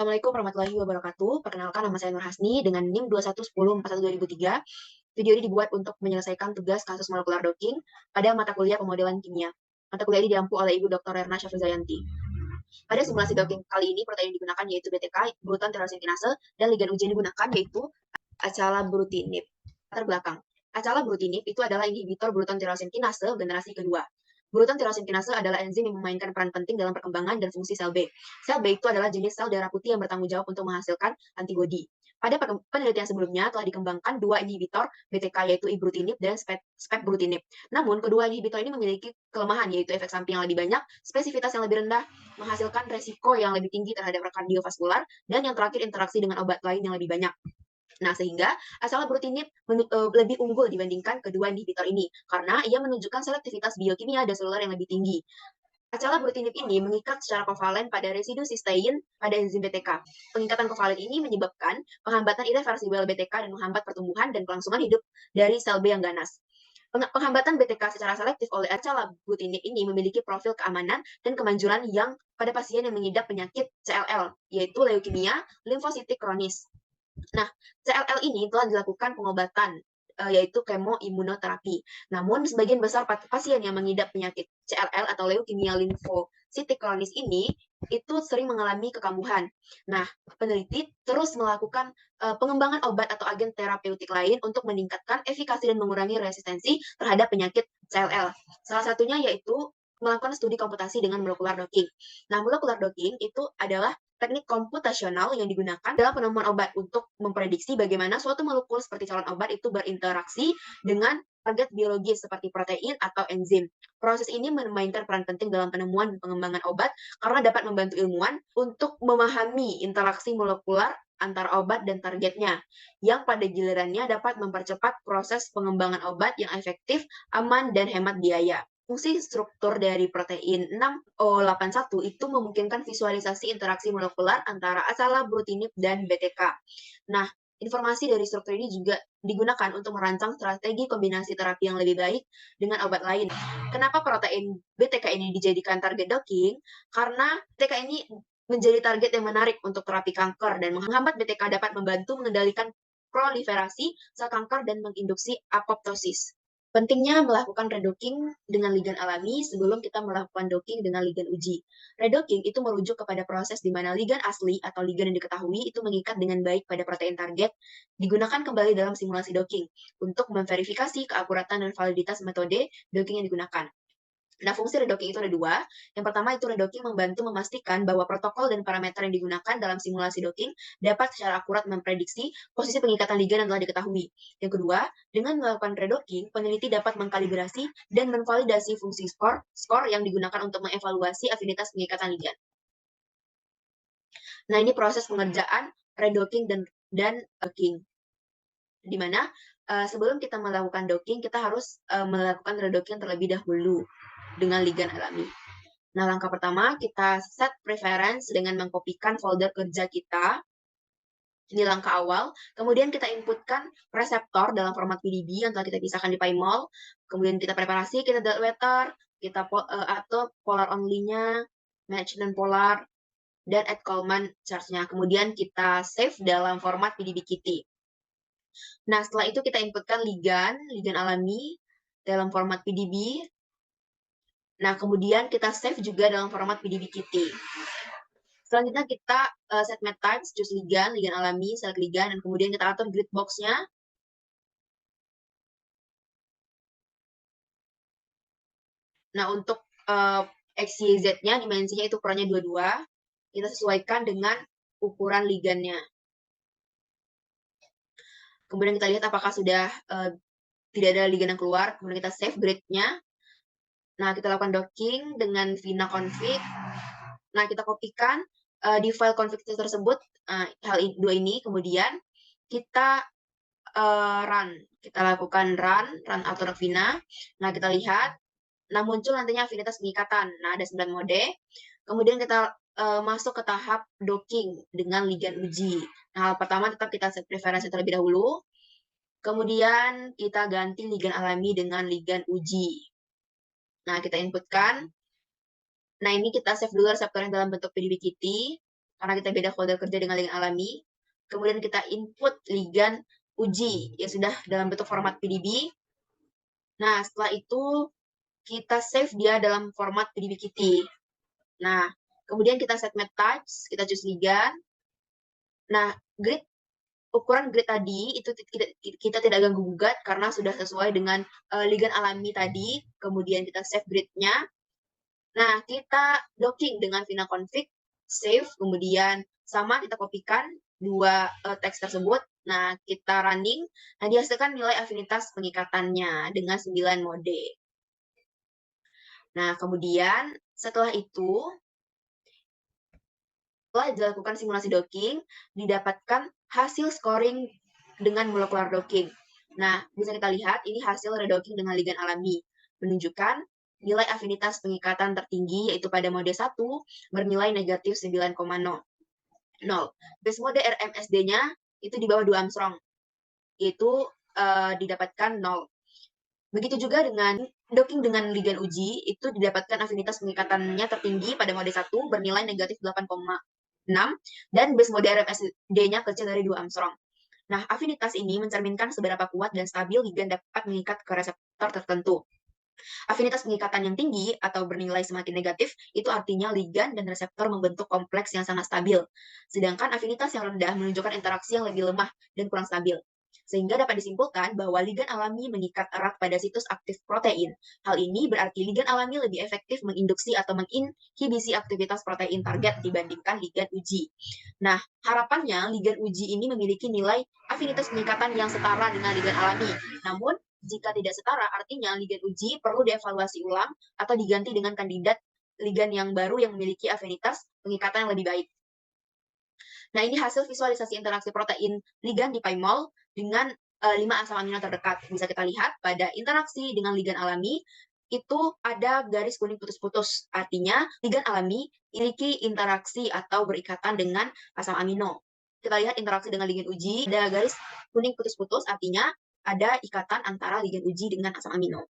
Assalamualaikum warahmatullahi wabarakatuh. Perkenalkan nama saya Nur Hasni dengan NIM 2110412003. Video ini dibuat untuk menyelesaikan tugas kasus molekular docking pada mata kuliah pemodelan kimia. Mata kuliah ini diampu oleh Ibu Dr. Erna Syafrizayanti. Pada simulasi docking kali ini, protein yang digunakan yaitu BTK, glutan tyrosine kinase, dan ligand uji yang digunakan yaitu acalabrutinib. Latar belakang. Acalabrutinib itu adalah inhibitor glutan tyrosine kinase generasi kedua. Glutan tyrosine kinase adalah enzim yang memainkan peran penting dalam perkembangan dan fungsi sel B. Sel B itu adalah jenis sel darah putih yang bertanggung jawab untuk menghasilkan antibodi. Pada penelitian sebelumnya telah dikembangkan dua inhibitor BTK yaitu ibrutinib dan specbrutinib. Namun kedua inhibitor ini memiliki kelemahan yaitu efek samping yang lebih banyak, spesifitas yang lebih rendah, menghasilkan resiko yang lebih tinggi terhadap kardiovaskular, dan yang terakhir interaksi dengan obat lain yang lebih banyak. Nah, sehingga acalabrutinib lebih unggul dibandingkan kedua inhibitor ini karena ia menunjukkan selektivitas biokimia dan seluler yang lebih tinggi. Acalabrutinib ini mengikat secara kovalen pada residu sistein pada enzim BTK. Pengikatan kovalen ini menyebabkan penghambatan irreversibel BTK dan menghambat pertumbuhan dan kelangsungan hidup dari sel B yang ganas. Penghambatan BTK secara selektif oleh acalabrutinib ini memiliki profil keamanan dan kemanjuran yang pada pasien yang mengidap penyakit CLL, yaitu leukemia limfositik kronis. Nah, CLL ini telah dilakukan pengobatan yaitu kemoimunoterapi. Namun, sebagian besar pasien yang mengidap penyakit CLL atau leukemia limfositik kronis ini itu sering mengalami kekambuhan. Nah, peneliti terus melakukan pengembangan obat atau agen terapeutik lain untuk meningkatkan efikasi dan mengurangi resistensi terhadap penyakit CLL. Salah satunya yaitu melakukan studi komputasi dengan molekular docking. Nah, molekular docking itu adalah teknik komputasional yang digunakan dalam penemuan obat untuk memprediksi bagaimana suatu molekul seperti calon obat itu berinteraksi dengan target biologis seperti protein atau enzim. Proses ini memainkan peran penting dalam penemuan dan pengembangan obat karena dapat membantu ilmuwan untuk memahami interaksi molekular antara obat dan targetnya, yang pada gilirannya dapat mempercepat proses pengembangan obat yang efektif, aman, dan hemat biaya. Fungsi struktur dari protein 6O81 itu memungkinkan visualisasi interaksi molekular antara acalabrutinib dan BTK. Nah, informasi dari struktur ini juga digunakan untuk merancang strategi kombinasi terapi yang lebih baik dengan obat lain. Kenapa protein BTK ini dijadikan target docking? Karena BTK ini menjadi target yang menarik untuk terapi kanker dan menghambat BTK dapat membantu mengendalikan proliferasi sel kanker dan menginduksi apoptosis. Pentingnya melakukan redocking dengan ligand alami sebelum kita melakukan docking dengan ligand uji. Redocking itu merujuk kepada proses di mana ligand asli atau ligand yang diketahui itu mengikat dengan baik pada protein target, digunakan kembali dalam simulasi docking untuk memverifikasi keakuratan dan validitas metode docking yang digunakan. Nah, fungsi redocking itu ada dua. Yang pertama itu redocking membantu memastikan bahwa protokol dan parameter yang digunakan dalam simulasi docking dapat secara akurat memprediksi posisi pengikatan ligand yang telah diketahui. Yang kedua, dengan melakukan redocking, peneliti dapat mengkalibrasi dan memvalidasi fungsi skor yang digunakan untuk mengevaluasi afinitas pengikatan ligand. Nah, ini proses pengerjaan redocking dan docking. Di mana sebelum kita melakukan docking, kita harus melakukan redocking terlebih dahulu dengan ligand alami. Nah, langkah pertama kita set preference dengan mengkopikan folder kerja kita. Ini langkah awal. Kemudian kita inputkan reseptor dalam format PDB yang telah kita pisahkan di PyMol. Kemudian kita preparasi, kita dot letter, kita atau polar only-nya, match dan polar, dan add Coleman charge-nya. Kemudian kita save dalam format PDB Kitty. Nah, setelah itu kita inputkan ligand alami dalam format PDB. Nah, kemudian kita save juga dalam format PDB Kitty. Selanjutnya kita set met types, choose ligand alami, select ligand, dan kemudian kita atur grid box-nya. Nah, untuk XYZ-nya, dimensinya itu ukurannya 22. Kita sesuaikan dengan ukuran ligandnya. Kemudian kita lihat apakah sudah tidak ada ligand yang keluar. Kemudian kita save grid-nya. Nah, kita lakukan docking dengan vina config. Nah, kita kopikan di file config tersebut hal dua ini. Kemudian kita run. Kita lakukan run auto vina. Nah, kita lihat. Nah, muncul nantinya afinitas pengikatan. Nah, ada 9 mode. Kemudian kita masuk ke tahap docking dengan ligand uji. Nah, hal pertama tetap kita set preferensi terlebih dahulu. Kemudian kita ganti ligand alami dengan ligand uji. Nah, kita inputkan. Nah, ini kita save dulu reseptornya dalam bentuk PDB Kitty. karena kita beda folder kerja dengan ligand alami. Kemudian kita input ligand uji yang sudah dalam bentuk format PDB. Nah, setelah itu kita save dia dalam format PDB Kitty. Nah, kemudian kita set map types, kita choose ligand. Nah, ukuran grid tadi itu kita tidak ganggu gugat karena sudah sesuai dengan ligand alami tadi. Kemudian kita save gridnya. Nah, kita docking dengan Vina config, save, kemudian sama kita kopikan dua teks tersebut. Nah, kita running. Nah, dihasilkan nilai afinitas pengikatannya dengan 9 mode. Nah, kemudian setelah itu, setelah dilakukan simulasi docking, didapatkan hasil scoring dengan molecular docking. Nah, bisa kita lihat ini hasil redocking dengan ligand alami, menunjukkan nilai afinitas pengikatan tertinggi yaitu pada mode 1 bernilai negatif 9,0. Base mode RMSD-nya itu di bawah 2 Armstrong, yaitu didapatkan 0. Begitu juga dengan docking dengan ligand uji, itu didapatkan afinitas pengikatannya tertinggi pada mode 1 bernilai negatif 8,6 dan base mode RMSD-nya kecil dari 2 Armstrong. Nah, afinitas ini mencerminkan seberapa kuat dan stabil ligand dapat mengikat ke reseptor tertentu. Afinitas pengikatan yang tinggi atau bernilai semakin negatif, itu artinya ligand dan reseptor membentuk kompleks yang sangat stabil. Sedangkan afinitas yang rendah menunjukkan interaksi yang lebih lemah dan kurang stabil. Sehingga dapat disimpulkan bahwa ligand alami mengikat erat pada situs aktif protein. Hal ini berarti ligand alami lebih efektif menginduksi atau menginhibisi aktivitas protein target dibandingkan ligand uji. Nah, harapannya ligand uji ini memiliki nilai afinitas pengikatan yang setara dengan ligand alami. Namun, jika tidak setara, artinya ligand uji perlu dievaluasi ulang atau diganti dengan kandidat ligand yang baru yang memiliki afinitas pengikatan yang lebih baik. Nah, ini hasil visualisasi interaksi protein ligand di PyMol dengan 5 asam amino terdekat. Bisa kita lihat pada interaksi dengan ligand alami, itu ada garis kuning putus-putus. Artinya, ligand alami memiliki interaksi atau berikatan dengan asam amino. Kita lihat interaksi dengan ligand uji, ada garis kuning putus-putus, artinya ada ikatan antara ligand uji dengan asam amino.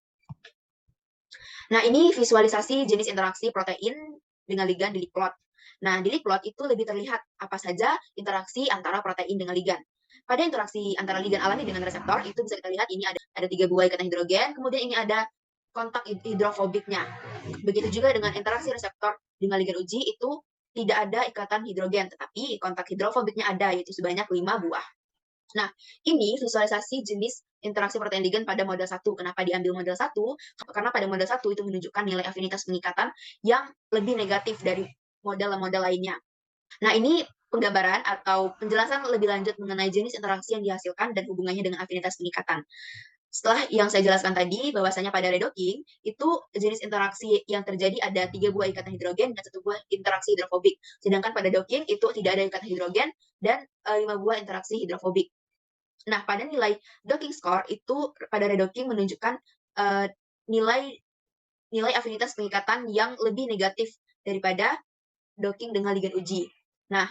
Nah, ini visualisasi jenis interaksi protein dengan ligand di plot. Nah, di plot itu lebih terlihat apa saja interaksi antara protein dengan ligand. Pada interaksi antara ligand alami dengan reseptor, itu bisa kita lihat ini ada 3 buah ikatan hidrogen, kemudian ini ada kontak hidrofobiknya. Begitu juga dengan interaksi reseptor dengan ligand uji, itu tidak ada ikatan hidrogen, tetapi kontak hidrofobiknya ada, yaitu sebanyak 5 buah. Nah, ini visualisasi jenis interaksi protein ligand pada model 1. Kenapa diambil model 1? Karena pada model 1 itu menunjukkan nilai afinitas pengikatan yang lebih negatif dari model-model lainnya. Nah, ini penggambaran atau penjelasan lebih lanjut mengenai jenis interaksi yang dihasilkan dan hubungannya dengan afinitas pengikatan. Setelah yang saya jelaskan tadi, bahwasanya pada redocking, itu jenis interaksi yang terjadi ada 3 buah ikatan hidrogen dan 1 buah interaksi hidrofobik. Sedangkan pada docking itu tidak ada ikatan hidrogen dan 5 buah interaksi hidrofobik. Nah, pada nilai docking score itu pada redocking menunjukkan nilai afinitas pengikatan yang lebih negatif daripada docking dengan ligand uji. Nah,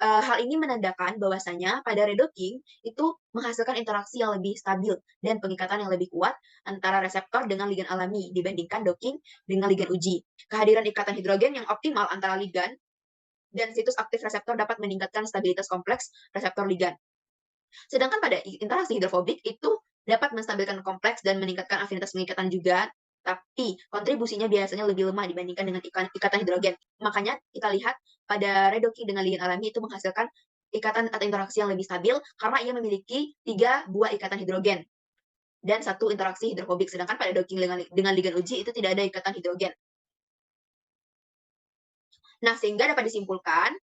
hal ini menandakan bahwasanya pada redocking itu menghasilkan interaksi yang lebih stabil dan pengikatan yang lebih kuat antara reseptor dengan ligand alami dibandingkan docking dengan ligand uji. Kehadiran ikatan hidrogen yang optimal antara ligand dan situs aktif reseptor dapat meningkatkan stabilitas kompleks reseptor ligand. Sedangkan pada interaksi hidrofobik itu dapat menstabilkan kompleks dan meningkatkan afinitas pengikatan juga, tapi kontribusinya biasanya lebih lemah dibandingkan dengan ikatan hidrogen. Makanya kita lihat pada redocking dengan ligand alami itu menghasilkan ikatan atau interaksi yang lebih stabil karena ia memiliki 3 buah ikatan hidrogen dan 1 interaksi hidrofobik. Sedangkan pada docking dengan ligand uji itu tidak ada ikatan hidrogen. Nah, sehingga dapat disimpulkan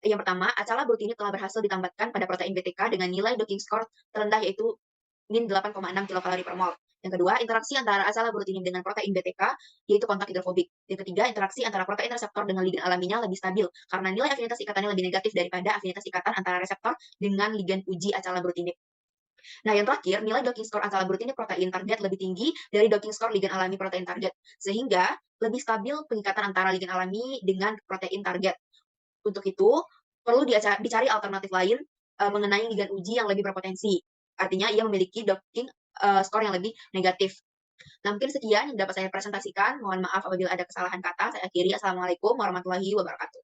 yang pertama, acalabrutinib telah berhasil ditambahkan pada protein BTK dengan nilai docking score terendah yaitu min 8,6 kilokalori per mol. Yang kedua, interaksi antara acalabrutinib dengan protein BTK yaitu kontak hidrofobik. Yang ketiga, interaksi antara protein reseptor dengan ligand alaminya lebih stabil karena nilai afinitas ikatannya lebih negatif daripada afinitas ikatan antara reseptor dengan ligand uji acalabrutinib. Nah, yang terakhir, nilai docking score acalabrutinib protein target lebih tinggi dari docking score ligand alami protein target, sehingga lebih stabil pengikatan antara ligand alami dengan protein target. Untuk itu, perlu dicari alternatif lain mengenai ligand uji yang lebih berpotensi. Artinya, ia memiliki docking skor yang lebih negatif. Nah, mungkin sekian yang dapat saya presentasikan. Mohon maaf apabila ada kesalahan kata. Saya akhiri. Assalamualaikum warahmatullahi wabarakatuh.